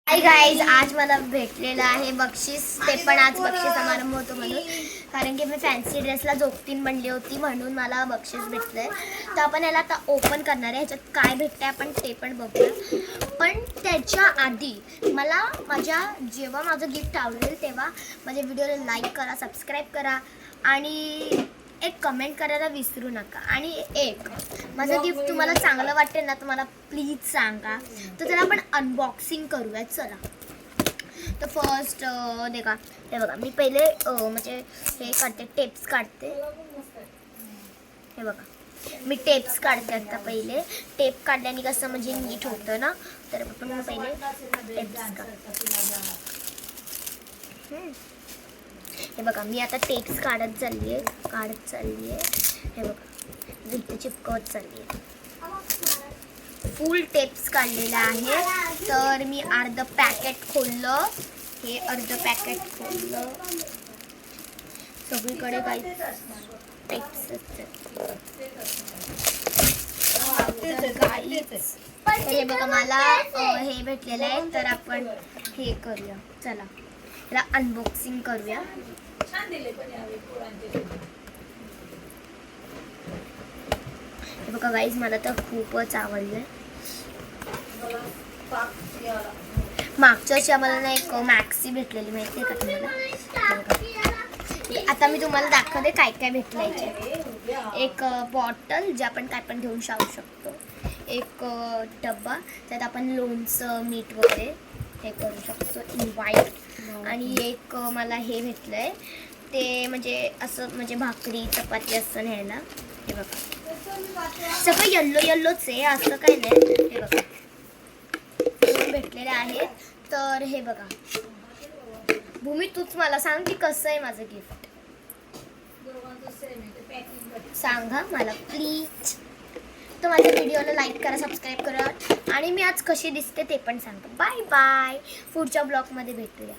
Hi guys, आज मला भेटलेलं आहे बक्षीस. ते पण आज बक्षीस समारंभ होतो म्हणून, कारण की मी फॅन्सी ड्रेसला जोगतीन बनली होती म्हणून मला बक्षीस भेटलंय. तर आपण याला आता ओपन करणार आहे. ह्याच्यात काय भेटतंय आपण ते पण बघूया. पण त्याच्या आधी मला जेव्हा माझं गिफ्ट आवडेल तेव्हा माझ्या व्हिडिओला लाईक करा, सबस्क्राईब करा आणि एक कमेंट करायला विसरू नका. आणि माझं गिफ्ट तुम्हाला चांगलं वाटेल ना तर मला प्लीज सांगा. तर त्याला आपण अनबॉक्सिंग करूया. चला, तर फर्स्ट हे बघा, मी पहिले म्हणजे हे काढते, टेप्स काढते. हे बघा, मी टेप्स काढते. आता पहिले टेप काढल्याने कसं म्हणजे नीट होतं ना, तर आपण पहिले टेप्स काढते. हे बघा, मी आता टेप्स काढत चालली आहे. हे बघा, इथे चिपकवत चालली आहे. फुल टेप्स काढलेला आहे. तर मी अर्ध पॅकेट खोललं. हे अर्ध पॅकेट खोललं. सगळीकडे काही टेप्स हे बघा, मला हे भेटलेलं आहे. तर आपण हे करूया. चला, त्याला अनबॉक्सिंग करूया. हे बघा गाईज, मला तर खूपच आवडलं. मागच्या वर्षी आम्हाला ना एक मॅक्सी भेटलेली, माहिती आहे का तुम्हाला? आता मी तुम्हाला दाखवते काय काय भेटलं. एक बॉटल जे आपण काय पण घेऊन जाऊ शकतो. एक डब्बा त्यात आपण लोणचं, मीठ वगैरे हे करू शकतो, इन्व्हाईट. आणि एक मला हे भेटलंय, ते म्हणजे असं म्हणजे भाकरी चपाती असं न्यायला. हे बघा, सगळं येल्लोच आहे, असं काही नाही. हे बघा, भेटलेले आहेत. तर हे बघा, भूमी तूच मला सांग की कसं आहे माझं गिफ्ट, सांगा मला प्लीज. तर माझ्या व्हिडिओला लाईक करा, सबस्क्राईब करा आणि मी आज कशी दिसते ते पण सांगा. बाय बाय, पुढच्या ब्लॉगमध्ये भेटूया.